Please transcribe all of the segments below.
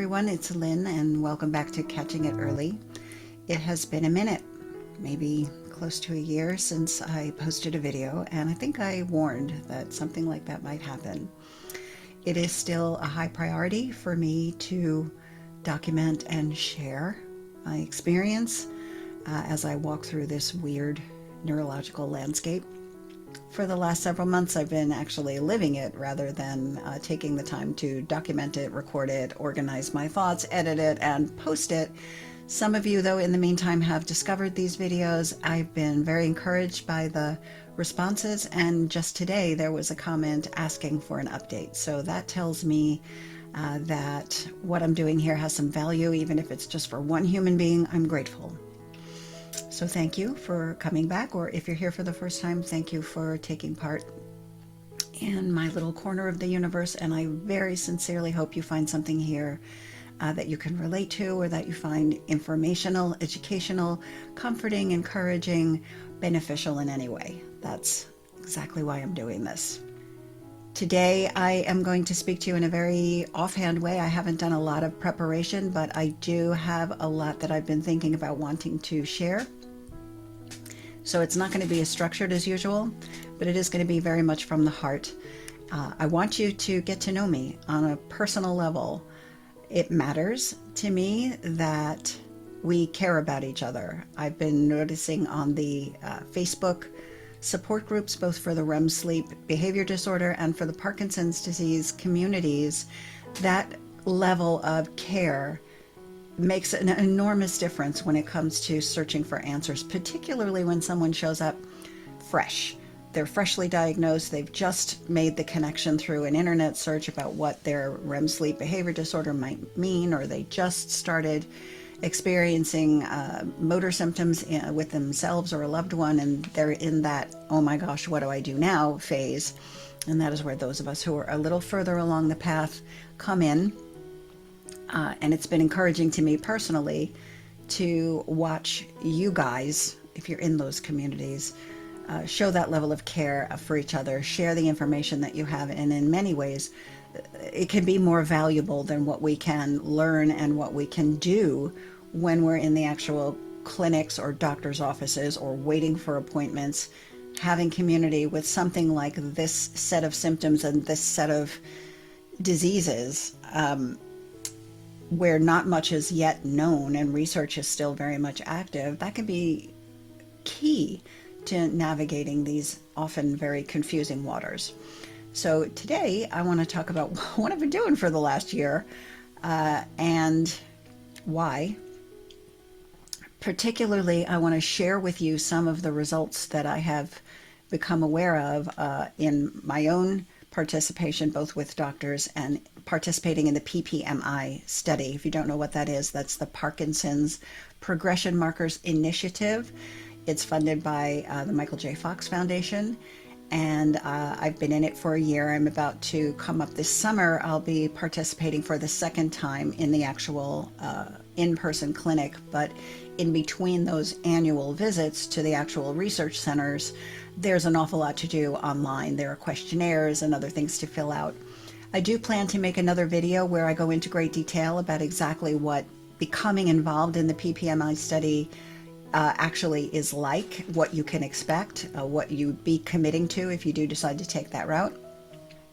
everyone, it's Lynn and welcome back to Catching It Early. It has been a minute, maybe close to a year since I posted a video, and I think I warned that something like that might happen. It is still a high priority for me to document and share my experience as I walk through this weird neurological landscape. For the last several months, I've been actually living it rather than taking the time to document it, record it, organize my thoughts, edit it, and post it. Some of you, though, in the meantime, have discovered these videos. I've been very encouraged by the responses, and just today there was a comment asking for an update. So that tells me that what I'm doing here has some value, even if it's just for one human being. I'm grateful. So thank you for coming back, or if you're here for the first time, thank you for taking part in my little corner of the universe, and I very sincerely hope you find something here that you can relate to, or that you find informational, educational, comforting, encouraging, beneficial in any way. That's exactly why I'm doing this. Today I am going to speak to you in a very offhand way. I haven't done a lot of preparation, but I do have a lot that I've been thinking about wanting to share. So it's not going to be as structured as usual, but it is going to be very much from the heart. I want you to get to know me on a personal level. It matters to me that we care about each other. I've been noticing on the Facebook support groups, both for the REM sleep behavior disorder and for the Parkinson's disease communities, that level of care makes an enormous difference when it comes to searching for answers, particularly when someone shows up fresh. They're freshly diagnosed, they've just made the connection through an internet search about what their REM sleep behavior disorder might mean, or they just started experiencing motor symptoms with themselves or a loved one, and they're in that, oh my gosh, what do I do now phase. And that is where those of us who are a little further along the path come in. And it's been encouraging to me personally to watch you guys, if you're in those communities, show that level of care for each other, share the information that you have, and in many ways it can be more valuable than what we can learn and what we can do when we're in the actual clinics or doctor's offices or waiting for appointments. Having community with something like this set of symptoms and this set of diseases, where not much is yet known and research is still very much active, that can be key to navigating these often very confusing waters. So today I want to talk about what I've been doing for the last year and why. Particularly, I want to share with you some of the results that I have become aware of in my own participation, both with doctors and participating in the PPMI study. If you don't know what that is, that's the Parkinson's Progression Markers Initiative. It's funded by the Michael J. Fox Foundation, and I've been in it for a year. I'm about to come up this summer. I'll be participating for the second time in the actual in-person clinic, but in between those annual visits to the actual research centers, there's an awful lot to do online. There are questionnaires and other things to fill out. I do plan to make another video where I go into great detail about exactly what becoming involved in the PPMI study actually is like, what you can expect, what you'd be committing to if you do decide to take that route.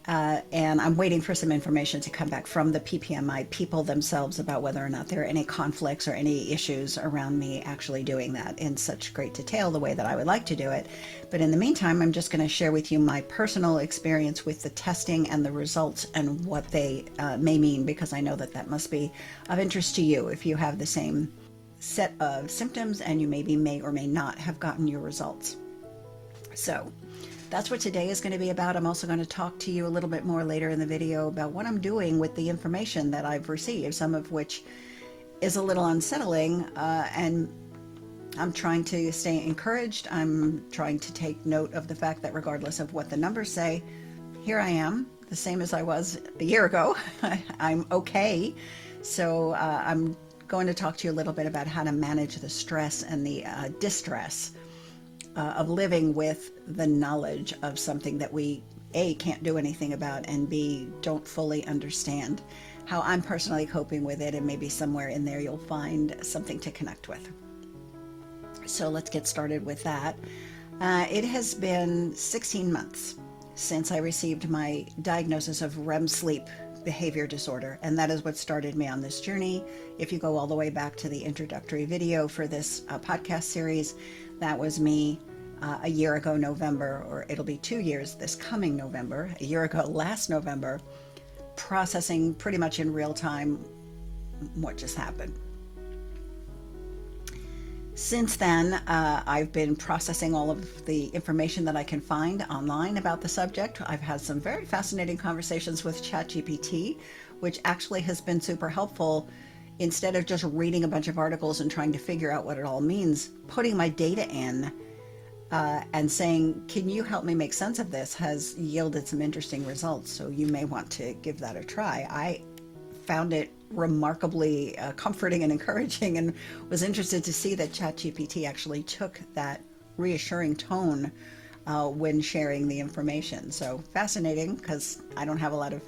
And I'm waiting for some information to come back from the PPMI people themselves about whether or not there are any conflicts or any issues around me actually doing that in such great detail the way that I would like to do it. But in the meantime, I'm just going to share with you my personal experience with the testing and the results and what they may mean, because I know that that must be of interest to you if you have the same set of symptoms and you maybe may or may not have gotten your results. So that's what today is going to be about. I'm also going to talk to you a little bit more later in the video about what I'm doing with the information that I've received, some of which is a little unsettling, and I'm trying to stay encouraged. I'm trying to take note of the fact that regardless of what the numbers say, here I am, the same as I was a year ago. I'm okay. So I'm going to talk to you a little bit about how to manage the stress and the distress of living with the knowledge of something that we A, can't do anything about, and B, don't fully understand. how I'm personally coping with it, and maybe somewhere in there you'll find something to connect with. So let's get started with that. It has been 16 months since I received my diagnosis of REM sleep behavior disorder, and that is what started me on this journey. If you go all the way back to the introductory video for this podcast series, that was me a year ago November, or it'll be 2 years this coming November, a year ago last November, processing pretty much in real time what just happened. Since then, I've been processing all of the information that I can find online about the subject. I've had some very fascinating conversations with ChatGPT, which actually has been super helpful. Instead of just reading a bunch of articles and trying to figure out what it all means, putting my data in and saying, can you help me make sense of this, has yielded some interesting results. So you may want to give that a try. I found it remarkably comforting and encouraging, and was interested to see that ChatGPT actually took that reassuring tone when sharing the information. So fascinating, because I don't have a lot of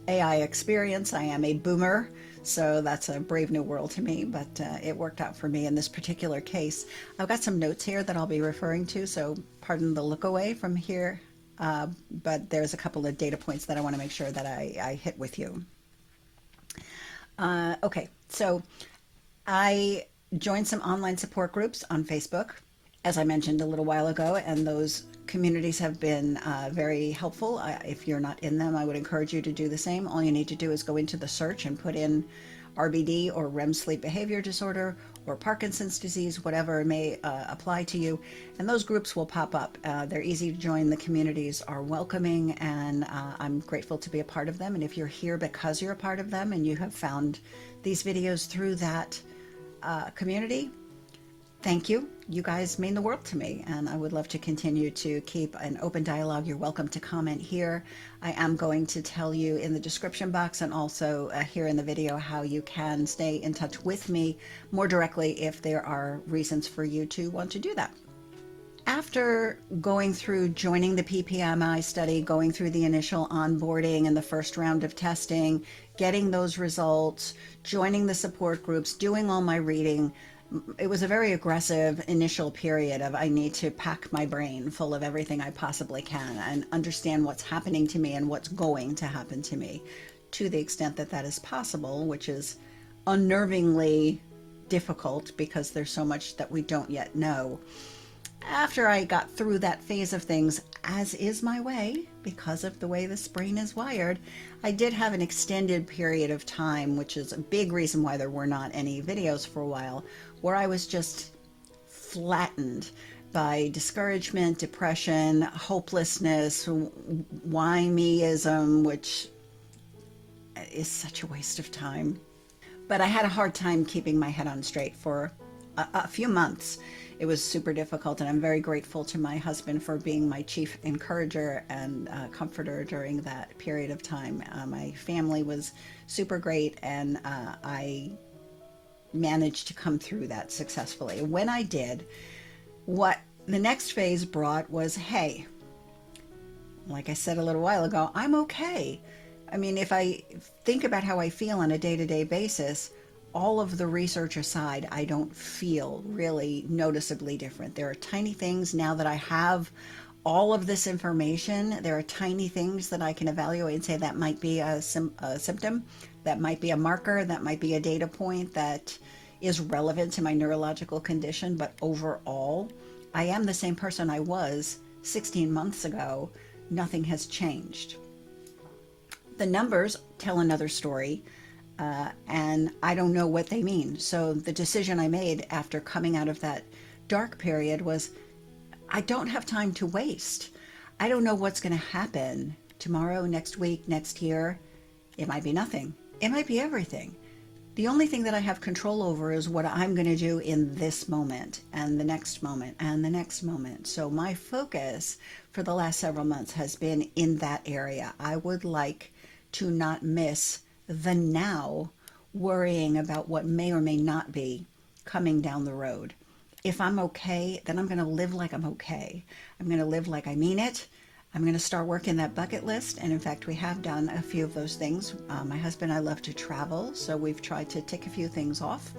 AI experience. I am a boomer, so that's a brave new world to me, but it worked out for me in this particular case. I've got some notes here that I'll be referring to, so pardon the look away from here, but there's a couple of data points that I want to make sure that I hit with you. Okay, so I joined some online support groups on Facebook, as I mentioned a little while ago, and those communities have been very helpful. If you're not in them, I would encourage you to do the same. All you need to do is go into the search and put in RBD or REM sleep behavior disorder or Parkinson's disease, whatever may apply to you, and those groups will pop up. They're easy to join. The communities are welcoming, and I'm grateful to be a part of them. And if you're here because you're a part of them and you have found these videos through that community, thank you. You guys mean the world to me, and I would love to continue to keep an open dialogue. You're welcome to comment here. I am going to tell you in the description box and also here in the video how you can stay in touch with me more directly if there are reasons for you to want to do that. After going through joining the PPMI study, going through the initial onboarding and the first round of testing, getting those results, joining the support groups, doing all my reading, it was a very aggressive initial period of I need to pack my brain full of everything I possibly can and understand what's happening to me and what's going to happen to me to the extent that that is possible, which is unnervingly difficult because there's so much that we don't yet know. After I got through that phase of things, as is my way, because of the way this brain is wired, I did have an extended period of time, which is a big reason why there were not any videos for a while, where I was just flattened by discouragement, depression, hopelessness, why meism, which is such a waste of time. But I had a hard time keeping my head on straight for a few months. It was super difficult, and I'm very grateful to my husband for being my chief encourager and comforter during that period of time. My family was super great, and I managed to come through that successfully. When I did, what the next phase brought was, hey, like I said a little while ago, I'm okay. I mean, if I think about how I feel on a day-to-day basis, all of the research aside, I don't feel really noticeably different. There are tiny things now that I have all of this information. There are tiny things that I can evaluate and say that might be a symptom, that might be a marker, that might be a data point that is relevant to my neurological condition. But overall, I am the same person I was 16 months ago. Nothing has changed. The numbers tell another story. And I don't know what they mean. So the decision I made after coming out of that dark period was, I don't have time to waste. I don't know what's going to happen tomorrow, next week, next year. It might be nothing. It might be everything. The only thing that I have control over is what I'm going to do in this moment and the next moment and the next moment. So my focus for the last several months has been in that area. I would like to not miss the now, worrying about what may or may not be coming down the road. If I'm okay, then I'm going to live like I'm okay. I'm going to live like I mean it. I'm going to start working that bucket list, and in fact, we have done a few of those things. My husband and I love to travel, so we've tried to tick a few things off,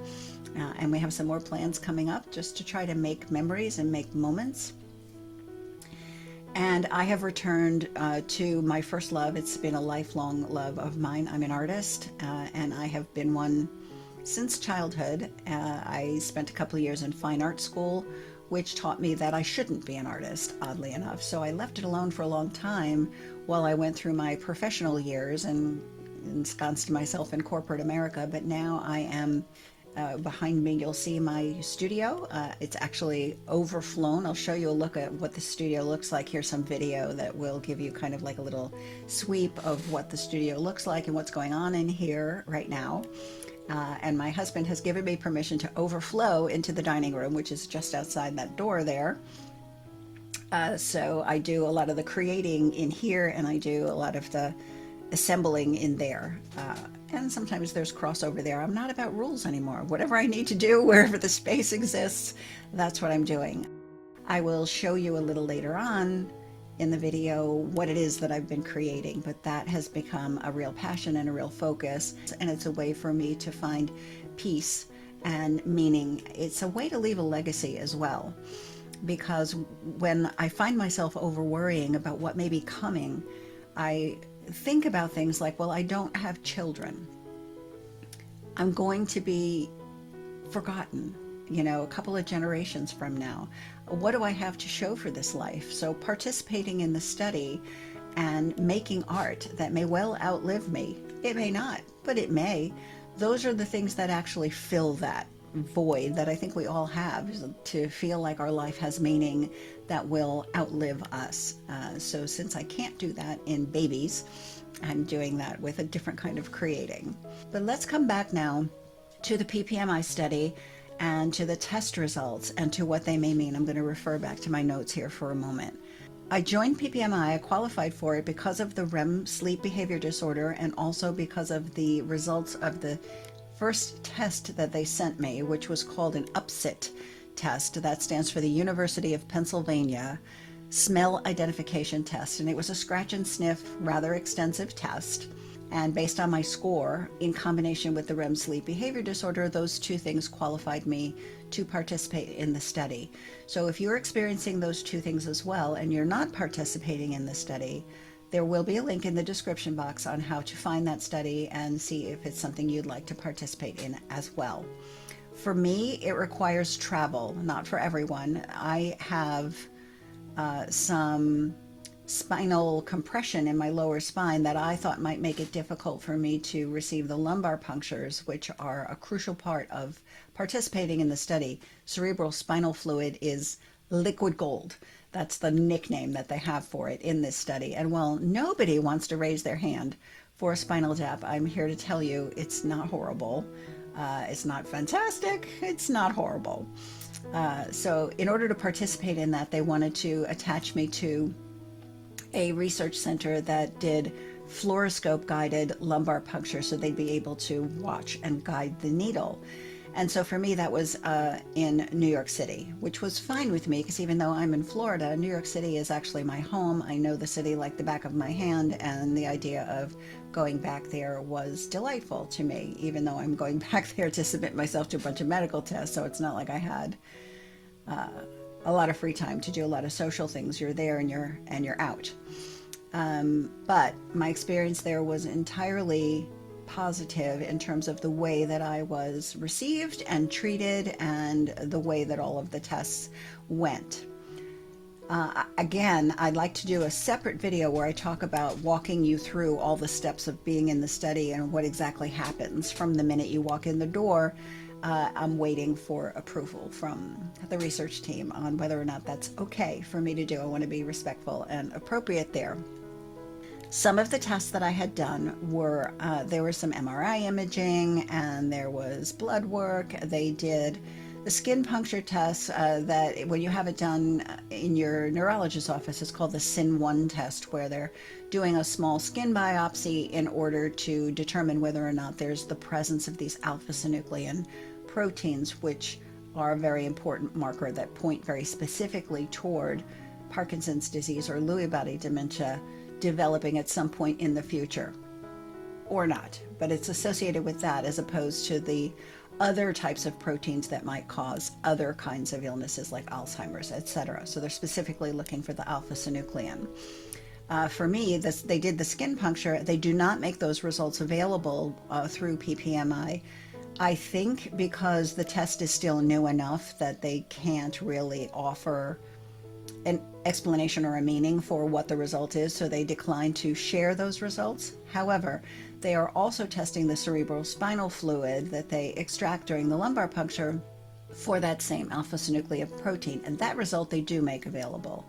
and we have some more plans coming up just to try to make memories and make moments. And I have returned to my first love. It's been a lifelong love of mine. I'm an artist, and I have been one since childhood. I spent a couple of years in fine art school, which taught me that I shouldn't be an artist, oddly enough. So I left it alone for a long time while I went through my professional years and ensconced myself in corporate America. But now I am, behind me, you'll see my studio. It's actually overflown. I'll show you a look at what the studio looks like. Here's some video that will give you kind of like a little sweep of what the studio looks like and what's going on in here right now. And my husband has given me permission to overflow into the dining room, which is just outside that door there. So I do a lot of the creating in here, and I do a lot of the assembling in there. And sometimes there's crossover there. I'm not about rules anymore. Whatever I need to do, wherever the space exists, that's what I'm doing. I will show you a little later on in the video what it is that I've been creating, but that has become a real passion and a real focus, and it's a way for me to find peace and meaning. It's a way to leave a legacy as well, because when I find myself over worrying about what may be coming, I think about things like, well, I don't have children. I'm going to be forgotten, you know, a couple of generations from now. What do I have to show for this life? So participating in the study and making art that may well outlive me, it may not, but it may. Those are the things that actually fill that void that I think we all have, to feel like our life has meaning that will outlive us. So since I can't do that in babies, I'm doing that with a different kind of creating. But let's come back now to the PPMI study and to the test results and to what they may mean. I'm going to refer back to my notes here for a moment. I joined PPMI, I qualified for it because of the REM sleep behavior disorder, and also because of the results of the first test that they sent me, which was called an UPSIT test. That stands for the University of Pennsylvania Smell Identification Test. And it was a scratch and sniff, rather extensive test. And based on my score, in combination with the REM sleep behavior disorder, those two things qualified me to participate in the study. So if you're experiencing those two things as well, and you're not participating in the study, there will be a link in the description box on how to find that study and see if it's something you'd like to participate in as well. For me, it requires travel, not for everyone. I have some spinal compression in my lower spine that I thought might make it difficult for me to receive the lumbar punctures, which are a crucial part of participating in the study. Cerebral spinal fluid is liquid gold. That's the nickname that they have for it in this study. And while nobody wants to raise their hand for a spinal tap, I'm here to tell you it's not horrible. It's not fantastic. It's not horrible. So in order to participate in that, they wanted to attach me to a research center that did fluoroscope guided lumbar puncture, so they'd be able to watch and guide the needle. And so for me, that was in New York City, which was fine with me, because even though I'm in Florida, New York City is actually my home. I know the city like the back of my hand, and the idea of going back there was delightful to me, even though I'm going back there to submit myself to a bunch of medical tests. So it's not like I had a lot of free time to do a lot of social things. You're there and you're out. But my experience there was entirely positive in terms of the way that I was received and treated, and the way that all of the tests went. Again, I'd like to do a separate video where I talk about walking you through all the steps of being in the study and what exactly happens from the minute you walk in the door. I'm waiting for approval from the research team on whether or not that's okay for me to do. I want to be respectful and appropriate there. Some of the tests that I had done were, there was some MRI imaging, and there was blood work. They did the skin puncture test that when you have it done in your neurologist's office, it's called the SIN-1 test, where they're doing a small skin biopsy in order to determine whether or not there's the presence of these alpha-synuclein proteins, which are a very important marker that point very specifically toward Parkinson's disease or Lewy body dementia developing at some point in the future, or not, but it's associated with that as opposed to the other types of proteins that might cause other kinds of illnesses like Alzheimer's, etc. So they're specifically looking for the alpha-synuclein. For me, they did the skin puncture. They do not make those results available through PPMI. I think because the test is still new enough that they can't really offer an explanation or a meaning for what the result is, so they decline to share those results. However, they are also testing the cerebral spinal fluid that they extract during the lumbar puncture for that same alpha-synuclein protein, and that result they do make available.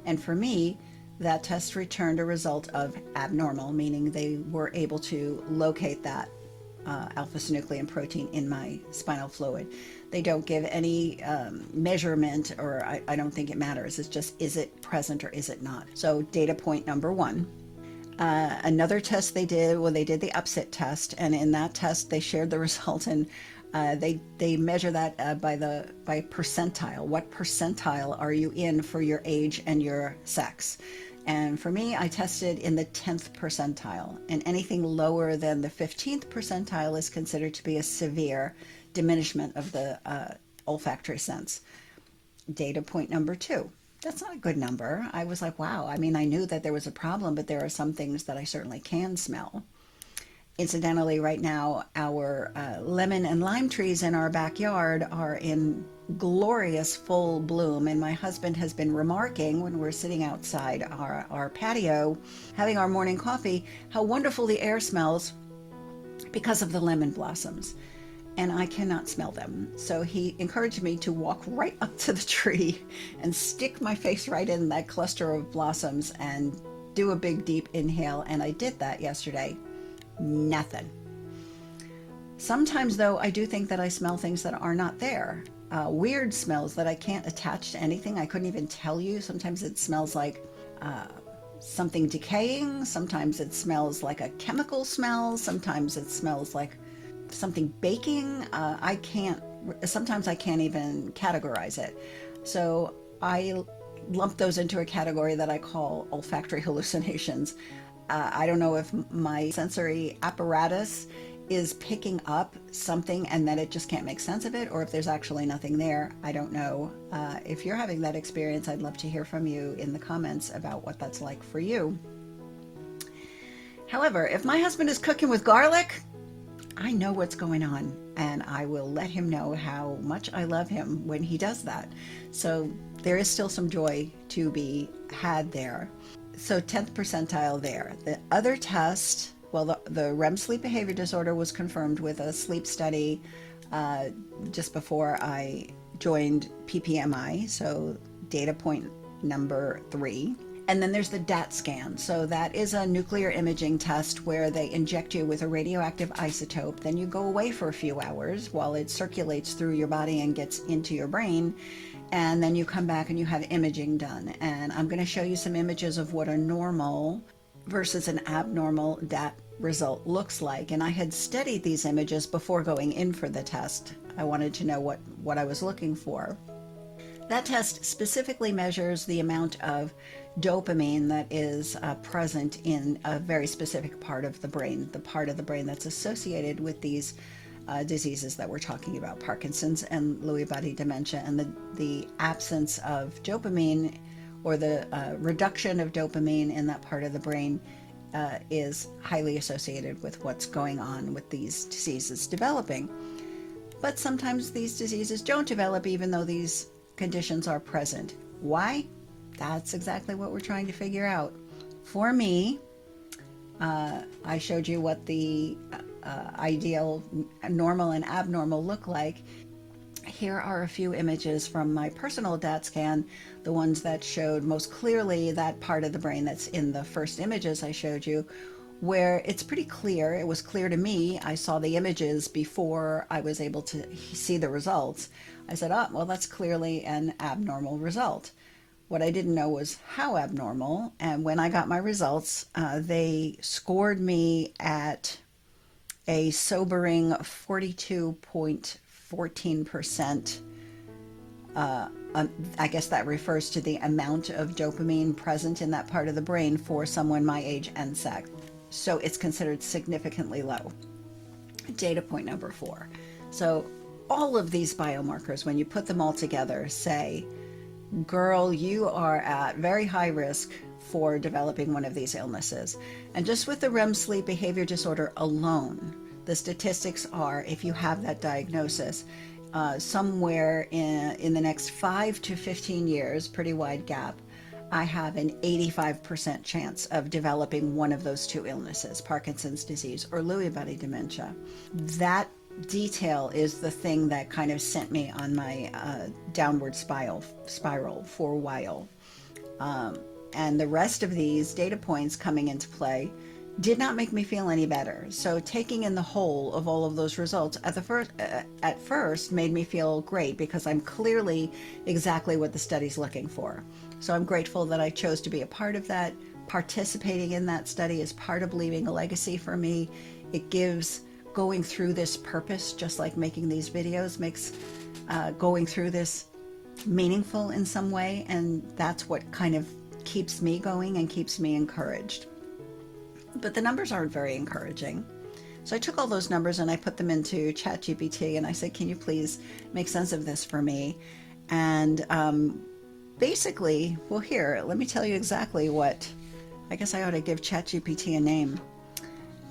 And for me, that test returned a result of abnormal, meaning they were able to locate that alpha-synuclein protein in my spinal fluid. They don't give any measurement, or I don't think it matters. It's just, is it present or is it not? So data point number one. Another test they did, well, they did the upset test, and in that test they shared the result, and they measure that by percentile. What percentile are you in for your age and your sex? And for me, I tested in the 10th percentile, and anything lower than the 15th percentile is considered to be a severe diminishment of the olfactory sense. Data point number two. That's not a good number. I was like, wow, I mean, I knew that there was a problem, but there are some things that I certainly can smell. Incidentally, right now, our lemon and lime trees in our backyard are in glorious full bloom, and my husband has been remarking when we're sitting outside our patio having our morning coffee how wonderful the air smells because of the lemon blossoms, and I cannot smell them. So he encouraged me to walk right up to the tree and stick my face right in that cluster of blossoms and do a big deep inhale, and I did that yesterday. Nothing. Sometimes, though, I do think that I smell things that are not there. Weird smells that I can't attach to anything. I couldn't even tell you. Sometimes it smells like something decaying. Sometimes it smells like a chemical smell. Sometimes it smells like something baking. Sometimes I can't even categorize it. So I lump those into a category that I call olfactory hallucinations. I don't know if my sensory apparatus is picking up something and that it just can't make sense of it, or if there's actually nothing there. I don't know. If you're having that experience, I'd love to hear from you in the comments about what that's like for you. However, if my husband is cooking with garlic, I know what's going on, and I will let him know how much I love him when he does that. So there is still some joy to be had there. So 10th percentile there. The other test, well, the REM sleep behavior disorder was confirmed with a sleep study just before I joined PPMI, so data point number 3. And then there's the DAT scan. So that is a nuclear imaging test where they inject you with a radioactive isotope. Then you go away for a few hours while it circulates through your body and gets into your brain. And then you come back and you have imaging done. And I'm going to show you some images of what a normal versus an abnormal DAT result looks like. And I had studied these images before going in for the test. I wanted to know what I was looking for. That test specifically measures the amount of dopamine that is present in a very specific part of the brain, the part of the brain that's associated with these diseases that we're talking about, Parkinson's and Lewy body dementia. And the absence of dopamine, or the reduction of dopamine in that part of the brain, is highly associated with what's going on with these diseases developing. But sometimes these diseases don't develop even though these conditions are present. Why? That's exactly what we're trying to figure out. For me, I showed you what the ideal normal and abnormal look like. Here are a few images from my personal DAT scan, the ones that showed most clearly that part of the brain that's in the first images I showed you, where it's pretty clear. It was clear to me. I saw the images before I was able to see the results. I said, oh, well, that's clearly an abnormal result. What I didn't know was how abnormal, and when I got my results, they scored me at a sobering 42.14% I guess that refers to the amount of dopamine present in that part of the brain for someone my age and sex. So it's considered significantly low. Data point number 4. So all of these biomarkers, when you put them all together, say, girl, you are at very high risk for developing one of these illnesses. And just with the REM sleep behavior disorder alone, the statistics are, if you have that diagnosis, somewhere in the next 5 to 15 years, pretty wide gap, I have an 85% chance of developing one of those two illnesses, Parkinson's disease or Lewy body dementia. That detail is the thing that kind of sent me on my downward spiral for a while. And the rest of these data points coming into play did not make me feel any better. So taking in the whole of all of those results at first made me feel great, because I'm clearly exactly what the study's looking for. So I'm grateful that I chose to be a part of that. Participating in that study is part of leaving a legacy for me. It gives going through this purpose, just like making these videos makes going through this meaningful in some way. And that's what kind of keeps me going and keeps me encouraged. But the numbers aren't very encouraging. So I took all those numbers and I put them into ChatGPT and I said, can you please make sense of this for me? And basically, well, here, let me tell you exactly what, I guess I ought to give ChatGPT a name.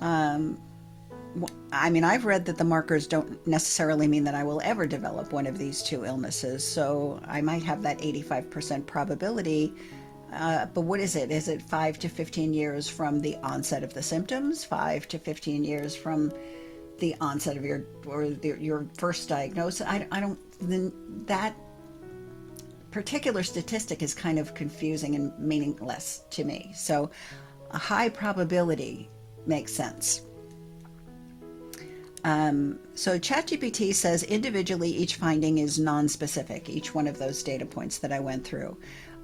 I mean, I've read that the markers don't necessarily mean that I will ever develop one of these two illnesses. So I might have that 85% probability. But what is it? Is it 5 to 15 years from the onset of the symptoms? 5 to 15 years from the onset of your first diagnosis? That particular statistic is kind of confusing and meaningless to me. So a high probability makes sense. So ChatGPT says individually each finding is non-specific, each one of those data points that I went through.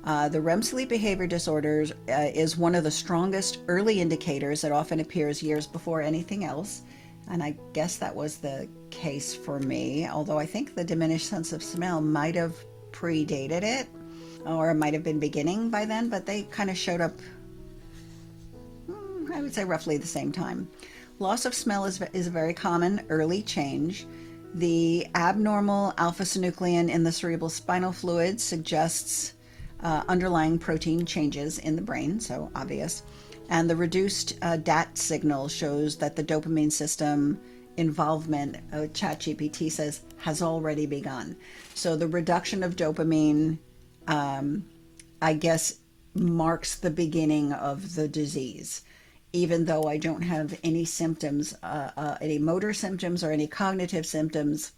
The REM sleep behavior disorders is one of the strongest early indicators that often appears years before anything else. And I guess that was the case for me, although I think the diminished sense of smell might have predated it, or it might have been beginning by then, but they kind of showed up, I would say, roughly the same time. Loss of smell is a very common early change. The abnormal alpha-synuclein in the cerebral spinal fluid suggests underlying protein changes in the brain, so obvious. And the reduced DAT signal shows that the dopamine system involvement, ChatGPT says, has already begun. So the reduction of dopamine, I guess, marks the beginning of the disease. Even though I don't have any symptoms, any motor symptoms or any cognitive symptoms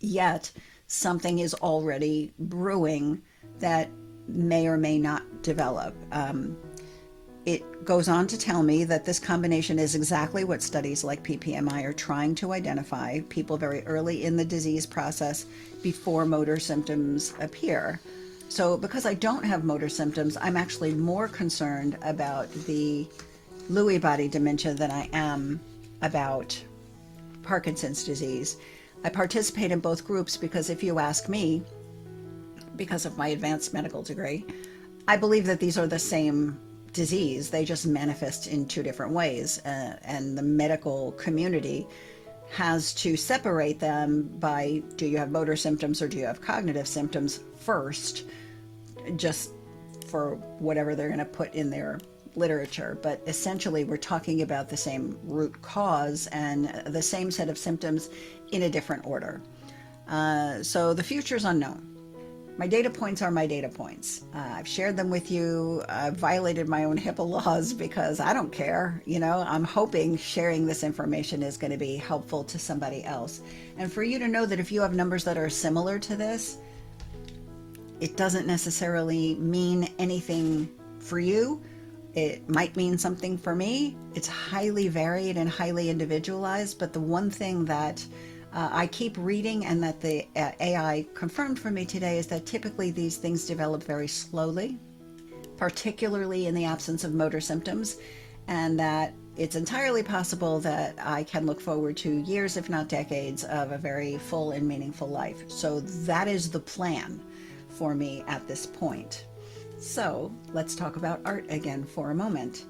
yet, something is already brewing that may or may not develop. It goes on to tell me that this combination is exactly what studies like PPMI are trying to identify, people very early in the disease process before motor symptoms appear. So because I don't have motor symptoms, I'm actually more concerned about the Lewy body dementia than I am about Parkinson's disease. I participate in both groups because if you ask me, because of my advanced medical degree, I believe that these are the same disease. They just manifest in two different ways. And the medical community has to separate them by, do you have motor symptoms or do you have cognitive symptoms first, just for whatever they're going to put in their literature. But essentially, we're talking about the same root cause and the same set of symptoms in a different order. So the future is unknown. My data points are my data points. I've shared them with you. I've violated my own HIPAA laws because I don't care. You know, I'm hoping sharing this information is going to be helpful to somebody else. And for you to know that if you have numbers that are similar to this, it doesn't necessarily mean anything for you. It might mean something for me. It's highly varied and highly individualized, but the one thing that I keep reading and that the AI confirmed for me today is that typically these things develop very slowly, particularly in the absence of motor symptoms, and that it's entirely possible that I can look forward to years, if not decades, of a very full and meaningful life. So that is the plan. for me at this point. So let's talk about art again for a moment.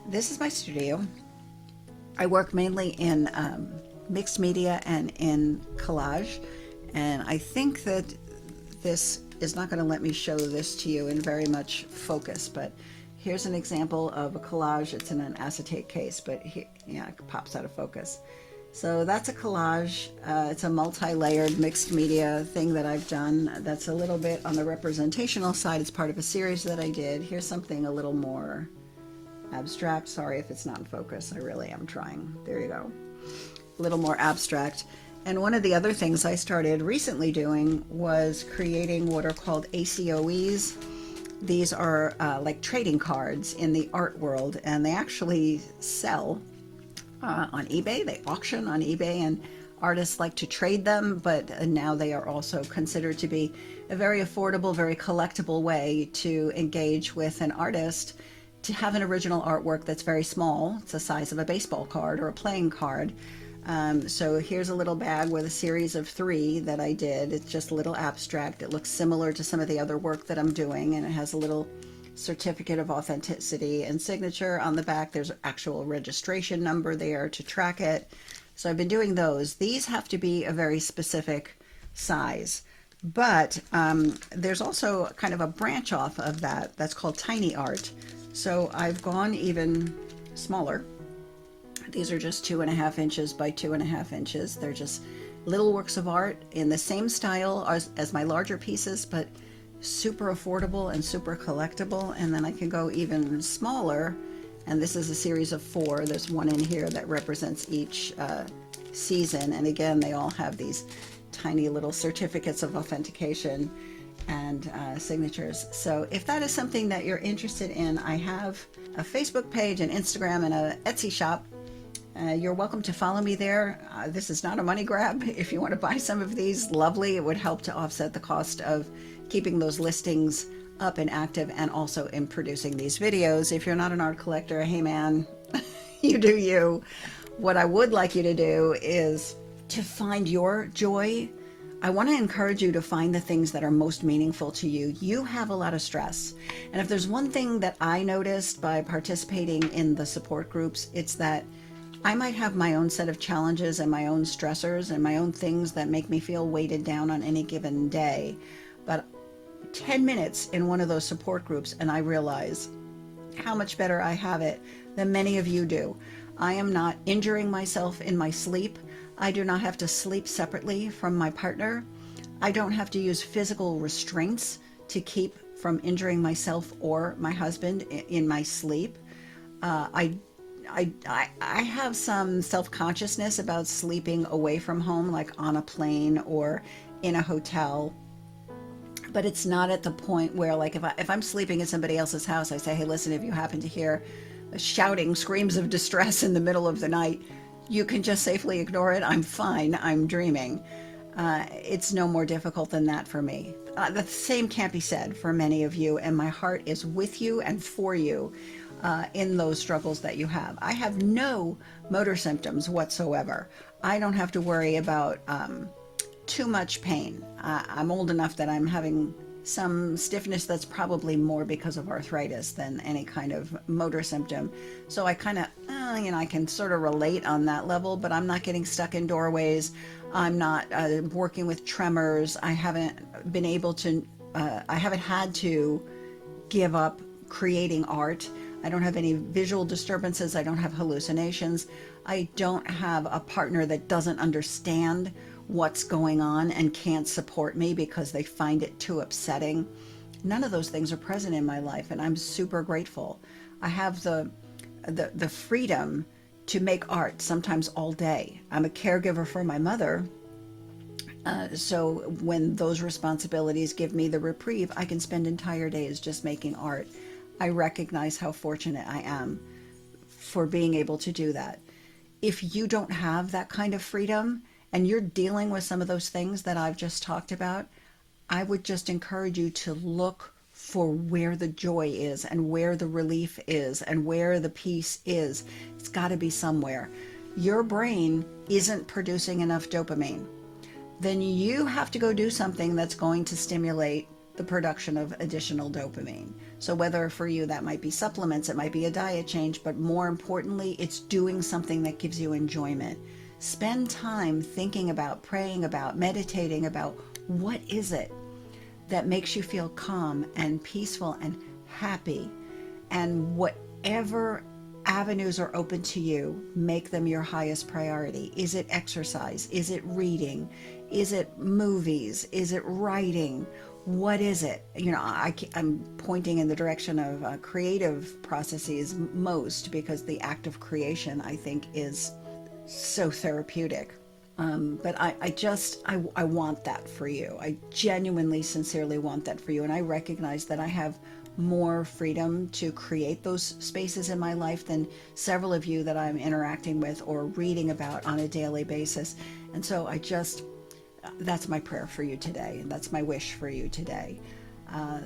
This is my studio. I work mainly in mixed media and in collage, and I think that this is not going to let me show this to you in very much focus, but here's an example of a collage. It's in an acetate case, but here, yeah, it pops out of focus. So that's a collage. It's a multi-layered mixed media thing that I've done. That's a little bit on the representational side. It's part of a series that I did. Here's something a little more abstract. Sorry if it's not in focus. I really am trying. There you go. A little more abstract. And one of the other things I started recently doing was creating what are called ACOEs. These are like trading cards in the art world, and they actually sell on eBay. They auction on eBay, and artists like to trade them, but now they are also considered to be a very affordable, very collectible way to engage with an artist, to have an original artwork that's very small. It's the size of a baseball card or a playing card. So here's a little bag with a series of 3 that I did. It's just a little abstract. It looks similar to some of the other work that I'm doing, and it has a little certificate of authenticity and signature on the back. There's an actual registration number there to track it. So I've been doing those. These have to be a very specific size, but there's also kind of a branch off of that that's called tiny art. So I've gone even smaller. These are just 2.5 inches by 2.5 inches. They're just little works of art in the same style as my larger pieces, but super affordable and super collectible. And then I can go even smaller, and this is a series of 4. There's one in here that represents each season, and again they all have these tiny little certificates of authentication and signatures. So if that is something that you're interested in, I have a Facebook page, an Instagram, and an Etsy shop. You're welcome to follow me there. This is not a money grab. If you want to buy some of these, lovely. It would help to offset the cost of keeping those listings up and active, and also in producing these videos. If you're not an art collector, hey man, you do you. What I would like you to do is to find your joy. I want to encourage you to find the things that are most meaningful to you. You have a lot of stress. And if there's one thing that I noticed by participating in the support groups, it's that I might have my own set of challenges and my own stressors and my own things that make me feel weighted down on any given day. But 10 minutes in one of those support groups, and I realize how much better I have it than many of you do. I am not injuring myself in my sleep. I do not have to sleep separately from my partner. I don't have to use physical restraints to keep from injuring myself or my husband in my sleep. I have some self-consciousness about sleeping away from home, like on a plane or in a hotel. But it's not at the point where, like, if I'm sleeping at somebody else's house, I say, hey, listen, if you happen to hear shouting screams of distress in the middle of the night, you can just safely ignore it. I'm fine. I'm dreaming. It's no more difficult than that for me. The same can't be said for many of you, and my heart is with you and for you in those struggles that you have. I have no motor symptoms whatsoever. I don't have to worry about too much pain. I'm old enough that I'm having some stiffness that's probably more because of arthritis than any kind of motor symptom. So I kind of, I can sort of relate on that level, but I'm not getting stuck in doorways. I'm not working with tremors. I haven't been able to, I haven't had to give up creating art. I don't have any visual disturbances. I don't have hallucinations. I don't have a partner that doesn't understand what's going on and can't support me because they find it too upsetting. None of those things are present in my life, and I'm super grateful. I have the freedom to make art sometimes all day. I'm a caregiver for my mother, so when those responsibilities give me the reprieve, I can spend entire days just making art. I recognize how fortunate I am for being able to do that. If you don't have that kind of freedom, and you're dealing with some of those things that I've just talked about, I would just encourage you to look for where the joy is and where the relief is and where the peace is. It's got to be somewhere. Your brain isn't producing enough dopamine. Then you have to go do something that's going to stimulate the production of additional dopamine. So whether for you that might be supplements, it might be a diet change, but more importantly, it's doing something that gives you enjoyment. Spend time thinking about, praying about, meditating about what is it that makes you feel calm and peaceful and happy, and whatever avenues are open to you, make them your highest priority. Is it exercise? Is it reading? Is it movies? Is it writing? What is it? I'm pointing in the direction of creative processes most, because the act of creation, I think, is so therapeutic. But I want that for you. I genuinely, sincerely want that for you. And I recognize that I have more freedom to create those spaces in my life than several of you that I'm interacting with or reading about on a daily basis. And so that's my prayer for you today. And that's my wish for you today.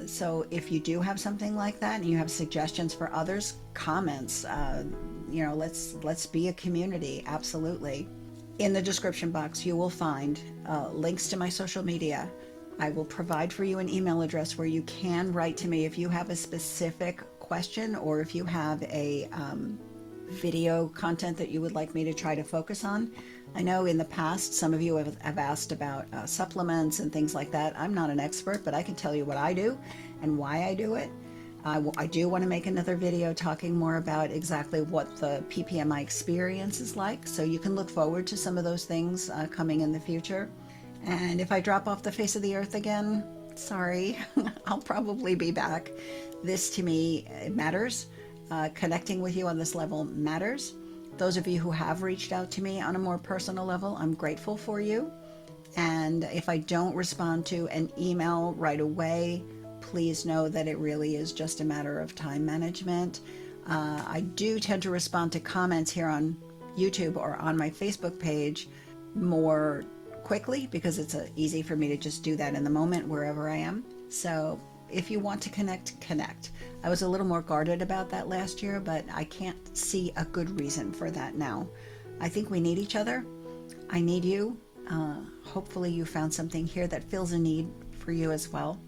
So if you do have something like that and you have suggestions for others, comments, let's be a community. Absolutely. In the description box, you will find links to my social media. I will provide for you an email address where you can write to me if you have a specific question, or if you have a video content that you would like me to try to focus on. I know in the past, some of you have asked about supplements and things like that. I'm not an expert, but I can tell you what I do and why I do it. I do want to make another video talking more about exactly what the PPMI experience is like, so you can look forward to some of those things coming in the future. And if I drop off the face of the earth again, sorry, I'll probably be back. This to me, it matters. Connecting with you on this level matters. Those of you who have reached out to me on a more personal level, I'm grateful for you. And if I don't respond to an email right away, please know that it really is just a matter of time management. I do tend to respond to comments here on YouTube or on my Facebook page more quickly, because it's easy for me to just do that in the moment wherever I am. So if you want to connect. I was a little more guarded about that last year, but I can't see a good reason for that now. I think we need each other. I need you. Hopefully you found something here that fills a need for you as well.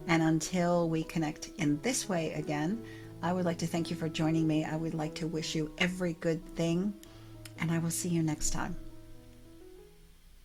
And until we connect in this way again, I would like to thank you for joining me. I would like to wish you every good thing, and I will see you next time.